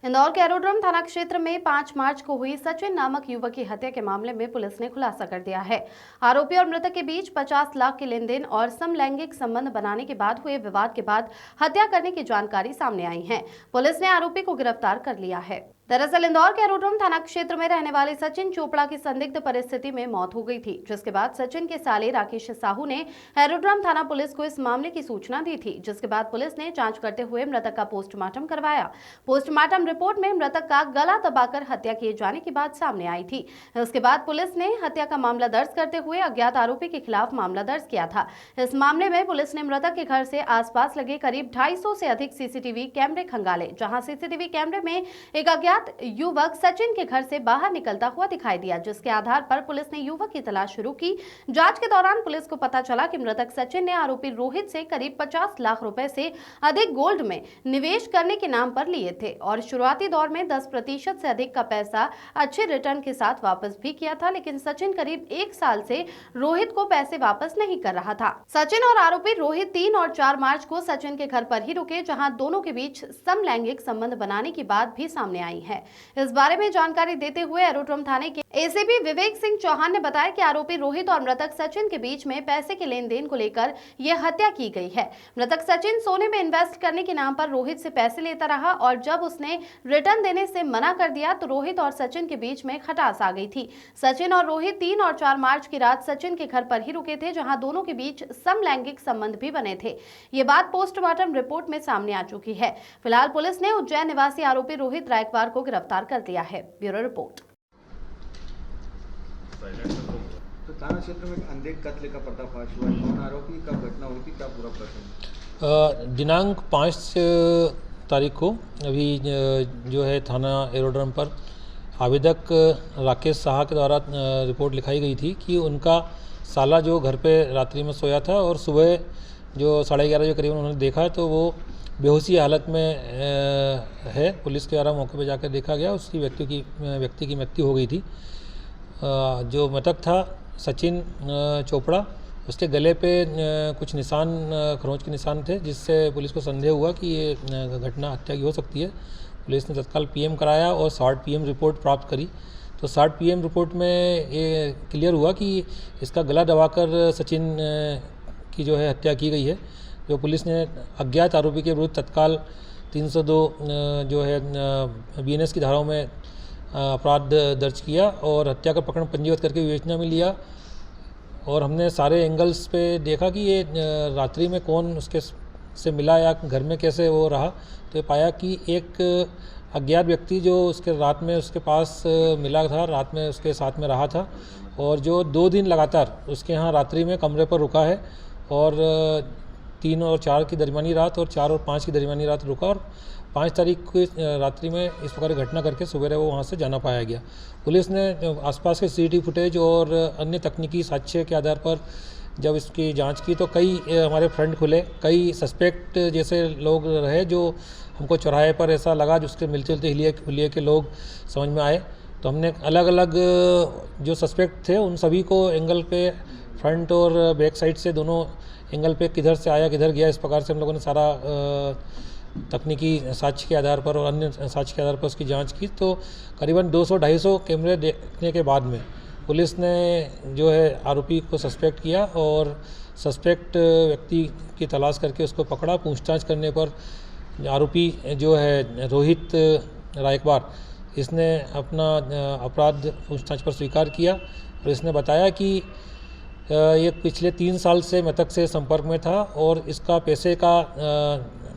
इंदौर के एरोड्रम थाना क्षेत्र में 5 मार्च को हुई सचिन नामक युवक की हत्या के मामले में पुलिस ने खुलासा कर दिया है। आरोपी और मृतक के बीच 50 लाख के लेनदेन और समलैंगिक संबंध बनाने के बाद हुए विवाद के बाद हत्या करने की जानकारी सामने आई है। पुलिस ने आरोपी को गिरफ्तार कर लिया है। दरअसल इंदौर के एरोड्रम थाना क्षेत्र में रहने वाले सचिन चोपड़ा की संदिग्ध परिस्थिति में मौत हो गई थी, जिसके बाद सचिन के साले राकेश साहू ने एरोड्रम थाना पुलिस को इस मामले की सूचना दी थी, जिसके बाद पुलिस ने जांच करते हुए मृतक का पोस्टमार्टम करवाया। पोस्टमार्टम रिपोर्ट में मृतक का गला दबाकर हत्या किए जाने की बात सामने आई थी। उसके बाद पुलिस ने हत्या का मामला दर्ज करते हुए अज्ञात आरोपी के खिलाफ मामला दर्ज किया था। इस मामले में पुलिस ने मृतक के घर से आसपास लगे करीब 250 से अधिक सीसीटीवी कैमरे खंगाले, जहां सीसीटीवी कैमरे में एक अज्ञात युवक सचिन के घर से बाहर निकलता हुआ दिखाई दिया, जिसके आधार पर पुलिस ने युवक की तलाश शुरू की। जांच के दौरान पुलिस को पता चला कि मृतक सचिन ने आरोपी रोहित से करीब 50 लाख रुपए से अधिक गोल्ड में निवेश करने के नाम पर लिए थे और शुरुआती दौर में 10% से अधिक का पैसा अच्छे रिटर्न के साथ वापस भी किया था, लेकिन सचिन करीब 1 साल से रोहित को पैसे वापस नहीं कर रहा था। सचिन और आरोपी रोहित 3 और 4 मार्च को सचिन के घर पर ही रुके, जहां दोनों के बीच समलैंगिक संबंध बनाने की बात भी सामने आई है। इस बारे में जानकारी देते हुए एरोड्रम थाने के एसीपी विवेक सिंह चौहान ने बताया कि आरोपी रोहित और मृतक सचिन के बीच में पैसे के लेन देन को लेकर यह हत्या की गई है। मृतक सचिन सोने में इन्वेस्ट करने के नाम पर रोहित से पैसे लेता रहा और जब उसने रिटर्न देने से मना कर दिया तो रोहित और सचिन के बीच में खटास आ गई थी। सचिन और रोहित 3 और 4 मार्च की रात सचिन के घर पर ही रुके थे, जहां दोनों के बीच समलैंगिक संबंध भी बने थे। ये बात पोस्टमार्टम रिपोर्ट में सामने आ चुकी है। फिलहाल पुलिस ने उज्जैन निवासी आरोपी रोहित रायकवार को गिरफ्तार कर लिया है। Bureau report. तो थाना क्षेत्र में अंधे कत्ल का पर्दाफाश हुआ, कौन आरोपी, कब घटना हुई थी, क्या पूरा प्रश्न? दिनांक 5 तारीख को अभी जो है थाना एरोड्रम पर आवेदक राकेश साहा के द्वारा रिपोर्ट लिखाई गई थी कि उनका साला जो घर पे रात्रि में सोया था और सुबह जो 11:30 के करीब उन्होंने देखा तो वो बेहोशी हालत में है। पुलिस के द्वारा मौके पर जाकर देखा गया, उसकी व्यक्ति की मृत्यु हो गई थी। जो मृतक था सचिन चोपड़ा, उसके गले पे कुछ निशान, खरोंच के निशान थे, जिससे पुलिस को संदेह हुआ कि ये घटना हत्या की हो सकती है। पुलिस ने तत्काल पीएम कराया और 60 पीएम रिपोर्ट प्राप्त करी। तो 60 पीएम रिपोर्ट में ये क्लियर हुआ कि इसका गला दबाकर सचिन की जो है हत्या की गई है। जो पुलिस ने अज्ञात आरोपी के विरुद्ध तत्काल 302 जो है बीएनएस की धाराओं में अपराध दर्ज किया और हत्या का प्रकरण पंजीबद्ध करके विवेचना में लिया। और हमने सारे एंगल्स पे देखा कि ये रात्रि में कौन उसके से मिला या घर में कैसे वो रहा, तो ये पाया कि एक अज्ञात व्यक्ति जो उसके रात में उसके पास मिला था, रात में उसके साथ में रहा था और जो 2 दिन लगातार उसके यहाँ रात्रि में कमरे पर रुका है और 3 और 4 की दरमियानी रात और 4 और 5 की दरमियानी रात रुका और 5 तारीख को रात्रि में इस प्रकार की घटना करके सुबह वो वहाँ से जाना पाया गया। पुलिस ने आसपास के सीसीटीवी फुटेज और अन्य तकनीकी साक्ष्य के आधार पर जब इसकी जांच की तो कई हमारे फ्रंट खुले, कई सस्पेक्ट जैसे लोग रहे जो हमको चौराहे पर ऐसा लगा जिसके मिलते जुलते हुलिये के लोग समझ में आए। तो हमने अलग अलग जो सस्पेक्ट थे उन सभी को एंगल पे, फ्रंट और बैक साइड से दोनों एंगल पे किधर से आया किधर गया, इस प्रकार से हम लोगों ने सारा तकनीकी साक्ष्य के आधार पर और अन्य साक्ष्य के आधार पर उसकी जांच की। तो करीबन 200-250 कैमरे देखने के बाद में पुलिस ने जो है आरोपी को सस्पेक्ट किया और सस्पेक्ट व्यक्ति की तलाश करके उसको पकड़ा। पूछताछ करने पर आरोपी जो है रोहित रायकवार, इसने अपना अपराध पूछताछ पर स्वीकार किया और इसने बताया कि ये पिछले 3 साल से मृतक से संपर्क में था और इसका पैसे का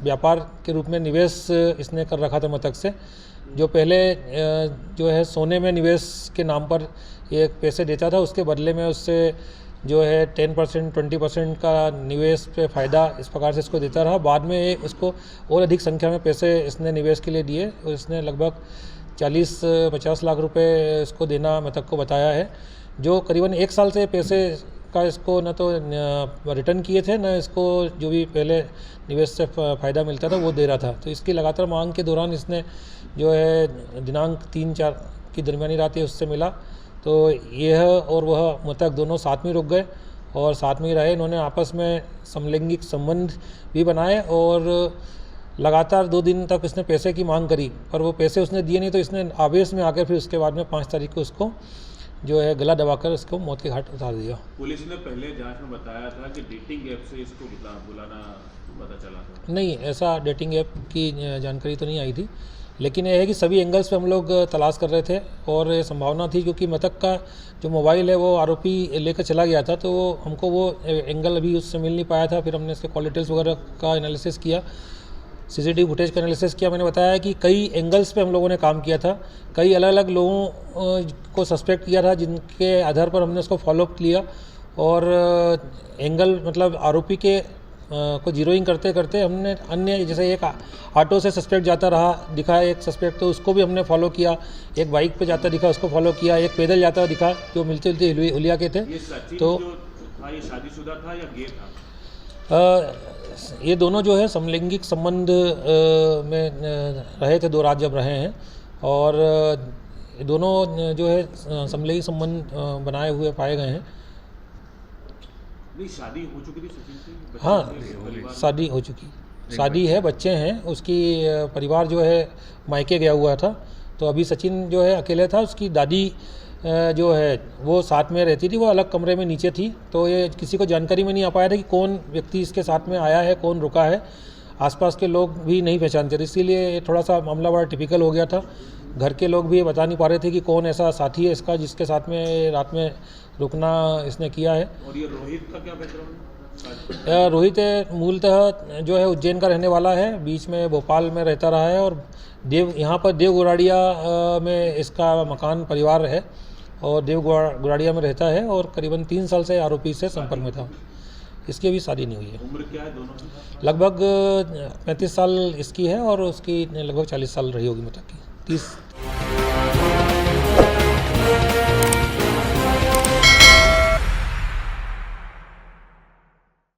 व्यापार के रूप में निवेश इसने कर रखा था मृतक से। जो पहले जो है सोने में निवेश के नाम पर ये पैसे देता था, उसके बदले में उससे जो है 10% 20% का निवेश पे फ़ायदा इस प्रकार से इसको देता रहा। बाद में उसको और अधिक संख्या में पैसे इसने निवेश के लिए दिए और इसने लगभग 40-50 लाख रुपए इसको देना मृतक को बताया है। जो करीबन 1 साल से पैसे का इसको न तो रिटर्न किए थे, न इसको जो भी पहले निवेश से फ़ायदा मिलता था वो दे रहा था। तो इसकी लगातार मांग के दौरान इसने जो है दिनांक 3-4 की दरमियानी रात ये उससे मिला, तो यह और वह मृतक दोनों साथ में रुक गए और साथ में ही रहे। इन्होंने आपस में समलैंगिक संबंध भी बनाए और लगातार 2 दिन तक उसने पैसे की मांग करी, पर वो पैसे उसने दिए नहीं, तो इसने आवेश में आकर फिर उसके बाद में 5 तारीख को उसको जो है गला दबाकर उसको मौत के घाट उतार दिया। पुलिस ने पहले जांच में बताया था कि डेटिंग ऐप से इसको बुलाना पता चला था। नहीं, ऐसा डेटिंग ऐप की जानकारी तो नहीं आई थी, लेकिन यह है कि सभी एंगल्स पे हम लोग तलाश कर रहे थे और ये संभावना थी, क्योंकि मृतक का जो मोबाइल है वो आरोपी लेकर चला गया था, तो वो हमको वो एंगल अभी उससे मिल नहीं पाया था। फिर हमने इसके कॉल डिटेल्स वगैरह का एनालिसिस किया, सीसीटीवी फुटेज का एनालिसिस किया। मैंने बताया कि कई एंगल्स पे हम लोगों ने काम किया था, कई अलग अलग लोगों को सस्पेक्ट किया था, जिनके आधार पर हमने उसको फॉलोअप किया और एंगल मतलब आरोपी के को जीरोइंग करते करते हमने अन्य, जैसे एक ऑटो से सस्पेक्ट जाता रहा दिखा एक सस्पेक्ट, तो उसको भी हमने फॉलो किया। एक बाइक पे जाता दिखा, उसको फॉलो किया। एक पैदल जाता दिखा, जो मिलते जुलते हुलिया के थे। ये सचिन तो जो था ये शादीशुदा था या गे था? ये दोनों जो है समलैंगिक संबंध में रहे थे, 2 रात जब रहे हैं, और दोनों जो है समलैंगिक संबंध बनाए हुए पाए गए हैं। नहीं, शादी हो चुकी थी सचिन की? हाँ, शादी हो चुकी, शादी है, बच्चे हैं। उसकी परिवार जो है मायके गया हुआ था, तो अभी सचिन जो है अकेले था। उसकी दादी जो है वो साथ में रहती थी, वो अलग कमरे में नीचे थी, तो ये किसी को जानकारी में नहीं आ पाया था कि कौन व्यक्ति इसके साथ में आया है, कौन रुका है। आसपास के लोग भी नहीं पहचानते थे, इसीलिए ये थोड़ा सा मामला बड़ा टिपिकल हो गया था। घर के लोग भी ये बता नहीं पा रहे थे कि कौन ऐसा साथी है इसका जिसके साथ में रात में रुकना इसने किया है। और ये रोहित का क्या बैकग्राउंड है? रोहित मूलतः जो है उज्जैन का रहने वाला है, बीच में भोपाल में रहता रहा है, और यहाँ पर देव गुराड़िया में इसका मकान परिवार है और देव गुराड़िया में रहता है, और करीबन 3 साल से आरोपी से संपर्क में था। इसकी अभी शादी नहीं हुई है। उम्र क्या है दोनों की? लगभग 35 साल इसकी है और उसकी लगभग 40 साल रही होगी मृतक की, 30।